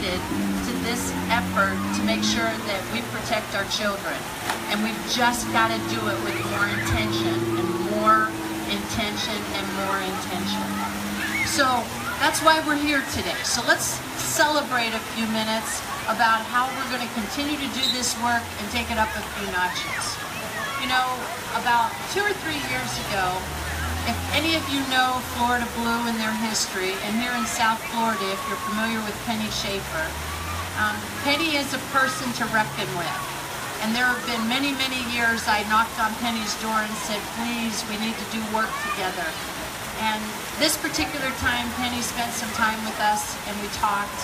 committed to this effort to make sure that we protect our children. And we've just got to do it with more intention and more intention and more intention. So that's why we're here today. So let's celebrate a few minutes about how we're going to continue to do this work and take it up a few notches. You know, about 2 or 3 years ago, if any of you know Florida Blue and their history, and here in South Florida, if you're familiar with Penny Schaefer, Penny is a person to reckon with. And there have been many, many years I knocked on Penny's door and said, please, we need to do work together. And this particular time, Penny spent some time with us and we talked.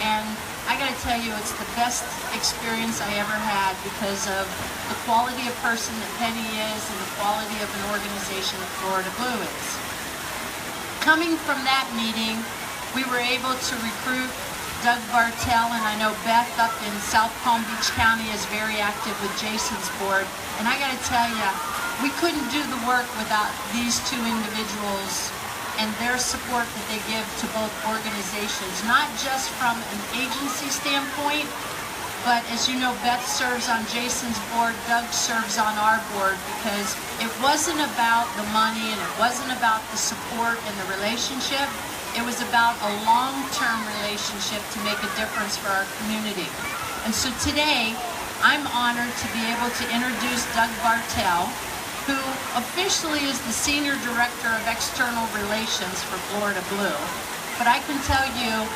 And I gotta tell you, it's the best experience I ever had because of the quality of person that Penny is and the quality of an organization that Florida Blue is. Coming from that meeting, we were able to recruit Doug Bartell, and I know Beth up in South Palm Beach County is very active with Jason's board. And I gotta tell you, we couldn't do the work without these two individuals and their support that they give to both organizations, not just from an agency standpoint, but as you know, Beth serves on Jason's board, Doug serves on our board, because it wasn't about the money and it wasn't about the support and the relationship. It was about a long-term relationship to make a difference for our community. And so today, I'm honored to be able to introduce Doug Bartell, who officially is the Senior Director of External Relations for Florida Blue. But I can tell you,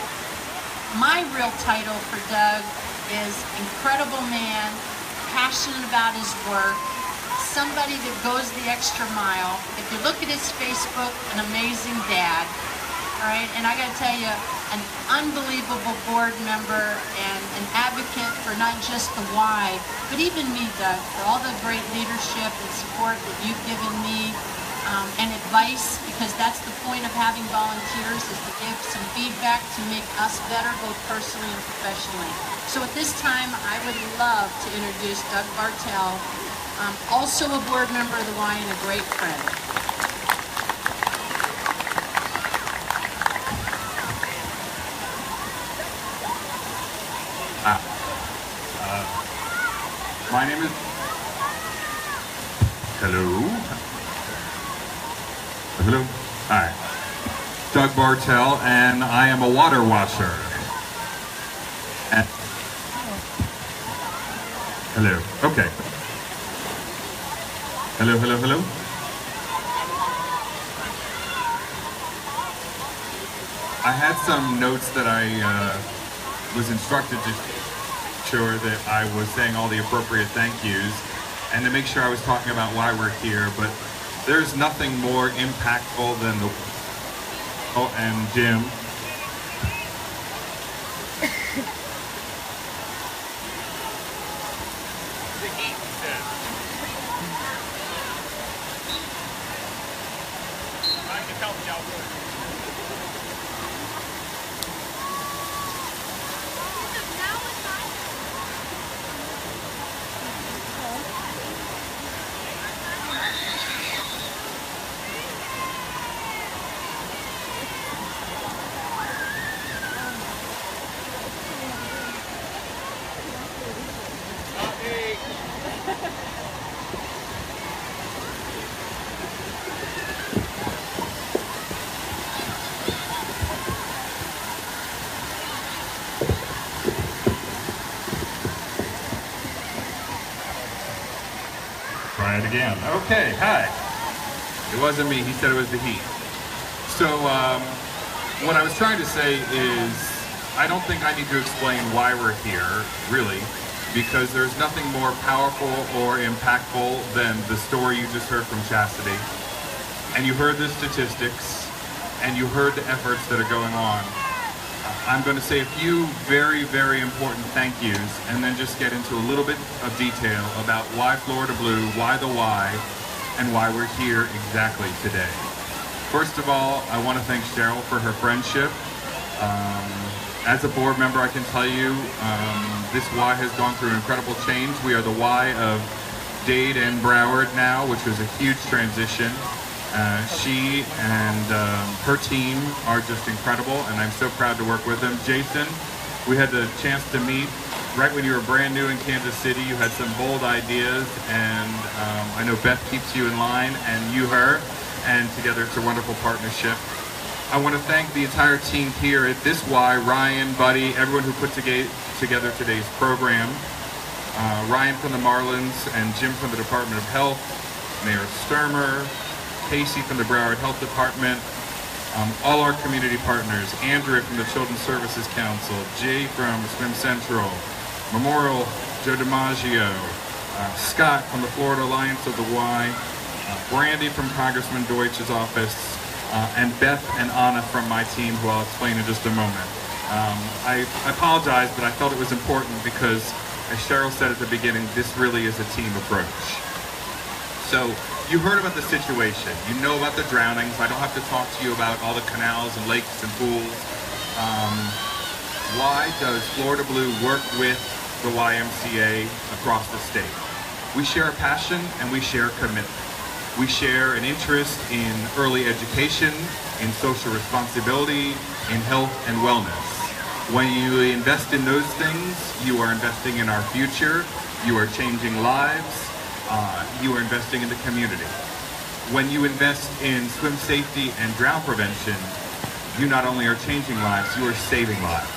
my real title for Doug is incredible man, passionate about his work, somebody that goes the extra mile. If you look at his Facebook, an amazing dad. All right, and I gotta tell you, an unbelievable board member and an advocate for not just the why, but even me, Doug, for all the great leadership and support that you've given me and advice, because that's the point of having volunteers, is to give some feedback to make us better, both personally and professionally. So at this time, I would love to introduce Doug Bartell, also a board member of the Y and a great friend. My name is... Hello? Hello? Hi. Doug Bartell, and I am a water washer. And... Hello. Okay. Hello, hello, hello? I had some notes that I was instructed to sure that I was saying all the appropriate thank yous and to make sure I was talking about why we're here, but there's nothing more impactful than the... Oh, and Jim. The heat, he says. I can help you out with it. Try it again. Okay, hi. It wasn't me, he said it was the heat. So, what I was trying to say is, I don't think I need to explain why we're here, really, because there's nothing more powerful or impactful than the story you just heard from Chastity. And you heard the statistics, and you heard the efforts that are going on. I'm going to say a few very, very important thank yous, and then just get into a little bit of detail about why Florida Blue, why the why, and why we're here exactly today. First of all, I want to thank Cheryl for her friendship. As a board member, I can tell you this Y has gone through an incredible change. We are the Y of Dade and Broward now, which was a huge transition. She and her team are just incredible, and I'm so proud to work with them. Jason We had the chance to meet right when you were brand new in Kansas City. You had some bold ideas, and I know Beth keeps you in line, and you her, and together it's a wonderful partnership. I want to thank the entire team here at this Y, Ryan, Buddy, everyone who put together today's program. Ryan from the Marlins and Jim from the Department of Health, Mayor Sturmer, Casey from the Broward Health Department, all our community partners, Andrea from the Children's Services Council, Jay from Swim Central, Memorial, Joe DiMaggio, Scott from the Florida Alliance of the Y, Brandy from Congressman Deutsch's office, and Beth and Anna from my team, who I'll explain in just a moment. I apologize, but I felt it was important because, as Cheryl said at the beginning, this really is a team approach. So, you heard about the situation. You know about the drownings. I don't have to talk to you about all the canals and lakes and pools. Why does Florida Blue work with the YMCA across the state? We share a passion and we share commitment. We share an interest in early education, in social responsibility, in health and wellness. When you invest in those things, you are investing in our future, you are changing lives, you are investing in the community. When you invest in swim safety and drown prevention, you not only are changing lives, you are saving lives.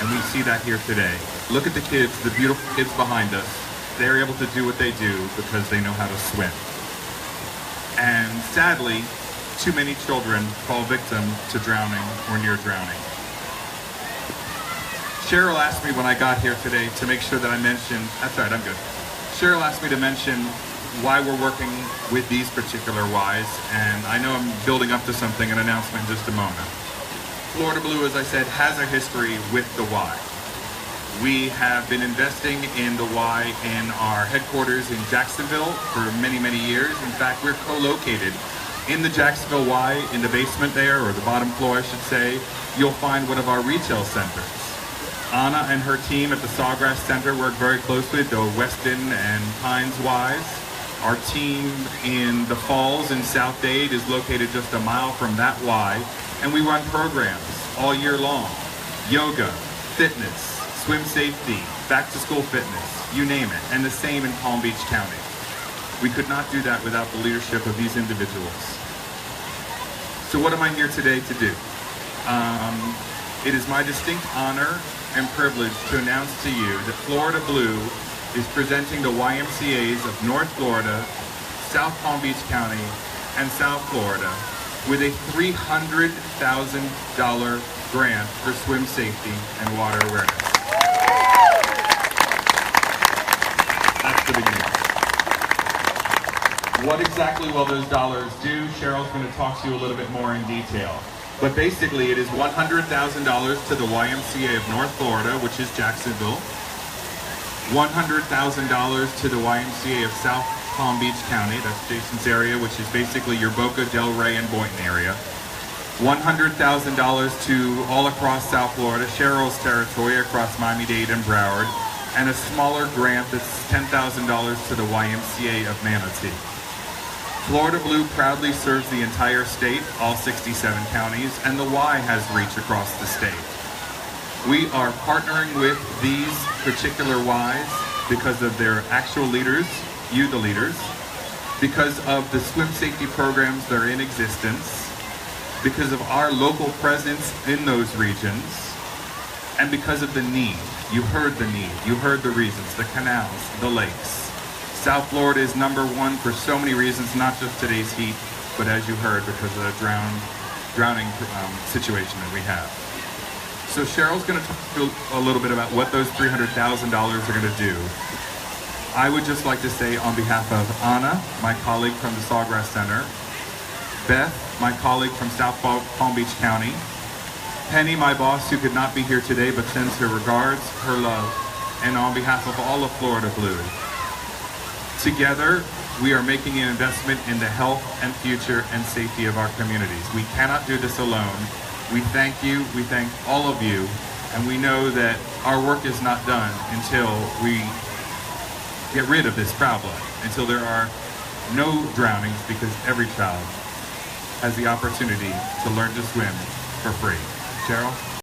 And we see that here today. Look at the kids, the beautiful kids behind us. They're able to do what they do because they know how to swim. And sadly, too many children fall victim to drowning or near drowning. Cheryl asked me when I got here today to make sure that I mentioned, that's right, I'm good. Cheryl asked me to mention why we're working with these particular Ys, and I know I'm building up to something, an announcement in just a moment. Florida Blue, as I said, has a history with the Y. We have been investing in the Y in our headquarters in Jacksonville for many, many years. In fact, we're co-located in the Jacksonville Y, in the basement there, or the bottom floor, I should say. You'll find one of our retail centers. Anna and her team at the Sawgrass Center work very closely with the Weston and Pines Ys. Our team in the Falls in South Dade is located just a mile from that Y, and we run programs all year long. Yoga, fitness, swim safety, back-to-school fitness, you name it, and the same in Palm Beach County. We could not do that without the leadership of these individuals. So what am I here today to do? It is my distinct honor and privilege to announce to you that Florida Blue is presenting the YMCAs of North Florida, South Palm Beach County, and South Florida with a $300,000 grant for swim safety and water awareness. That's the beginning. What exactly will those dollars do? Cheryl's going to talk to you a little bit more in detail. But basically it is $100,000 to the YMCA of North Florida, which is Jacksonville. $100,000 to the YMCA of South Palm Beach County, that's Jason's area, which is basically your Boca, Delray, and Boynton area. $100,000 to all across South Florida, Cheryl's territory across Miami-Dade and Broward, and a smaller grant that's $10,000 to the YMCA of Manatee. Florida Blue proudly serves the entire state, all 67 counties, and the Y has reach across the state. We are partnering with these particular Ys because of their actual leaders, you the leaders, because of the swim safety programs that are in existence, because of our local presence in those regions, and because of the need. You heard the need, you heard the reasons, the canals, the lakes. South Florida is #1 for so many reasons, not just today's heat, but as you heard, because of the drowning situation that we have. So Cheryl's going to talk a little bit about what those $300,000 are going to do. I would just like to say on behalf of Anna, my colleague from the Sawgrass Center, Beth, my colleague from South Palm Beach County, Penny, my boss, who could not be here today but sends her regards, her love, and on behalf of all of Florida Blue. Together, we are making an investment in the health and future and safety of our communities. We cannot do this alone. We thank you, we thank all of you, and we know that our work is not done until we get rid of this problem, until there are no drownings, because every child has the opportunity to learn to swim for free. Cheryl?